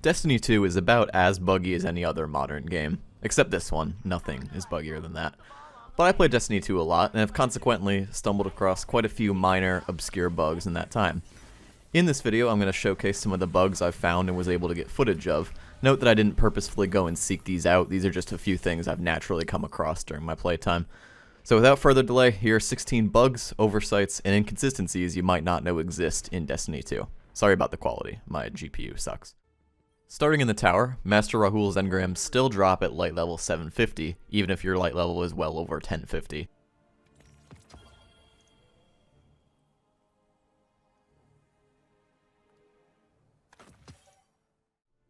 Destiny 2 is about as buggy as any other modern game, except this one. Nothing is buggier than that. But I played Destiny 2 a lot, and have consequently stumbled across quite a few minor, obscure bugs in that time. In this video, I'm going to showcase some of the bugs I've found and was able to get footage of. Note that I didn't purposefully go and seek these out, these are just a few things I've naturally come across during my playtime. So without further delay, here are 16 bugs, oversights, and inconsistencies you might not know exist in Destiny 2. Sorry about the quality, my GPU sucks. Starting in the tower, Master Rahul's engrams still drop at light level 750, even if your light level is well over 1050.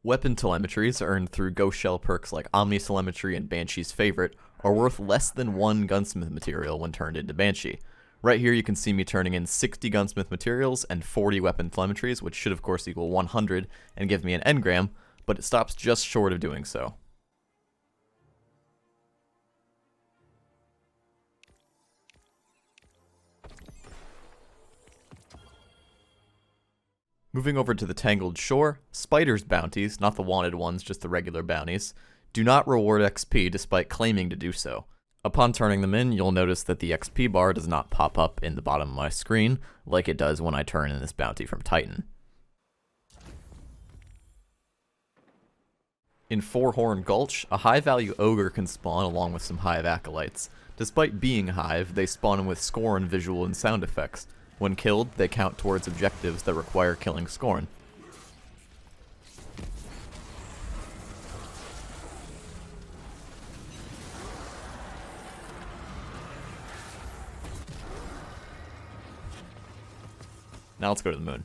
Weapon telemetries earned through Ghost Shell perks like Omni Telemetry and Banshee's Favorite are worth less than 1 gunsmith material when turned into Banshee. Right here you can see me turning in 60 gunsmith materials and 40 weapon telemetries, which should of course equal 100 and give me an engram, but it stops just short of doing so. Moving over to the Tangled Shore, Spider's bounties, not the wanted ones, just the regular bounties, do not reward XP despite claiming to do so. Upon turning them in, you'll notice that the XP bar does not pop up in the bottom of my screen, like it does when I turn in this bounty from Titan. In Four-Horn Gulch, a high-value ogre can spawn along with some hive acolytes. Despite being hive, they spawn with Scorn visual and sound effects. When killed, they count towards objectives that require killing Scorn. Now let's go to the moon.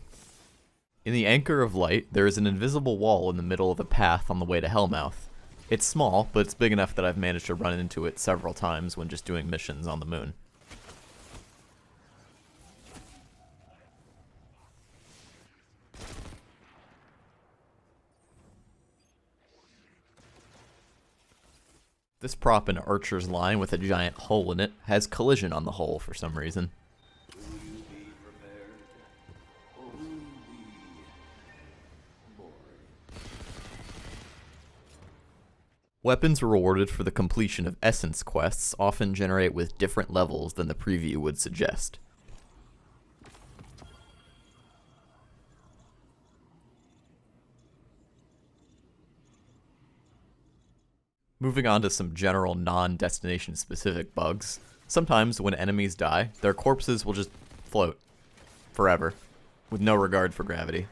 In the Anchor of Light, there is an invisible wall in the middle of the path on the way to Hellmouth. It's small, but it's big enough that I've managed to run into it several times when just doing missions on the moon. This prop in Archer's line with a giant hole in it has collision on the hole for some reason. Weapons rewarded for the completion of Essence quests often generate with different levels than the preview would suggest. Moving on to some general non-destination specific bugs. Sometimes when enemies die, their corpses will just float forever, with no regard for gravity.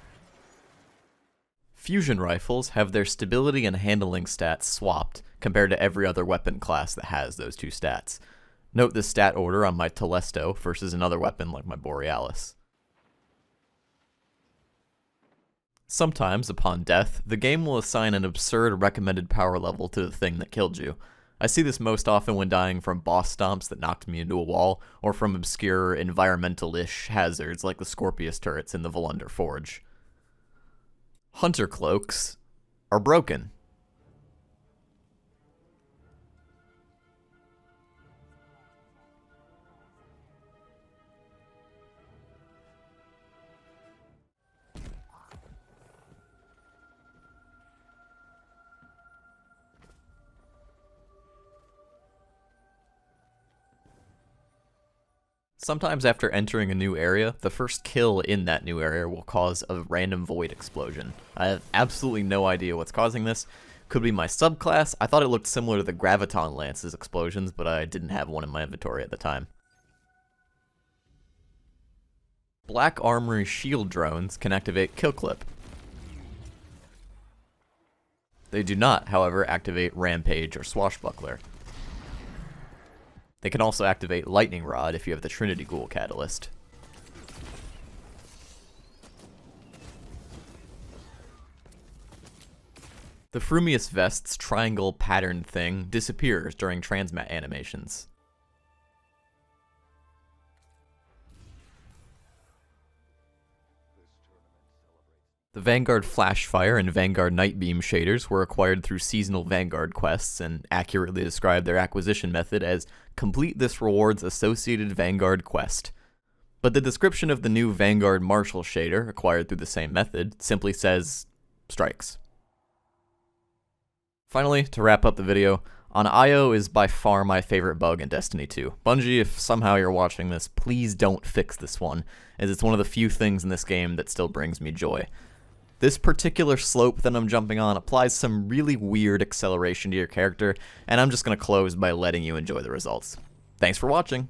Fusion rifles have their stability and handling stats swapped compared to every other weapon class that has those two stats. Note the stat order on my Telesto versus another weapon like my Borealis. Sometimes, upon death, the game will assign an absurd recommended power level to the thing that killed you. I see this most often when dying from boss stomps that knocked me into a wall, or from obscure environmental-ish hazards like the Scorpius turrets in the Volunder Forge. Hunter cloaks are broken. Sometimes after entering a new area, the first kill in that new area will cause a random void explosion. I have absolutely no idea what's causing this. Could be my subclass. I thought it looked similar to the Graviton Lance's explosions, but I didn't have one in my inventory at the time. Black Armory shield drones can activate Kill Clip. They do not, however, activate Rampage or Swashbuckler. They can also activate Lightning Rod if you have the Trinity Ghoul Catalyst. The Frumious Vest's triangle pattern thing disappears during transmat animations. The Vanguard Flashfire and Vanguard Nightbeam shaders were acquired through seasonal Vanguard quests and accurately describe their acquisition method as complete this reward's associated Vanguard quest. But the description of the new Vanguard Marshal shader, acquired through the same method, simply says strikes. Finally, to wrap up the video, on IO is by far my favorite bug in Destiny 2. Bungie, if somehow you're watching this, please don't fix this one, as it's one of the few things in this game that still brings me joy. This particular slope that I'm jumping on applies some really weird acceleration to your character, and I'm just going to close by letting you enjoy the results. Thanks for watching!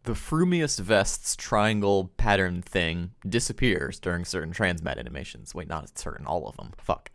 The Frumious Vest's triangle pattern thing disappears during certain transmat animations. Wait, not certain, all of them. Fuck.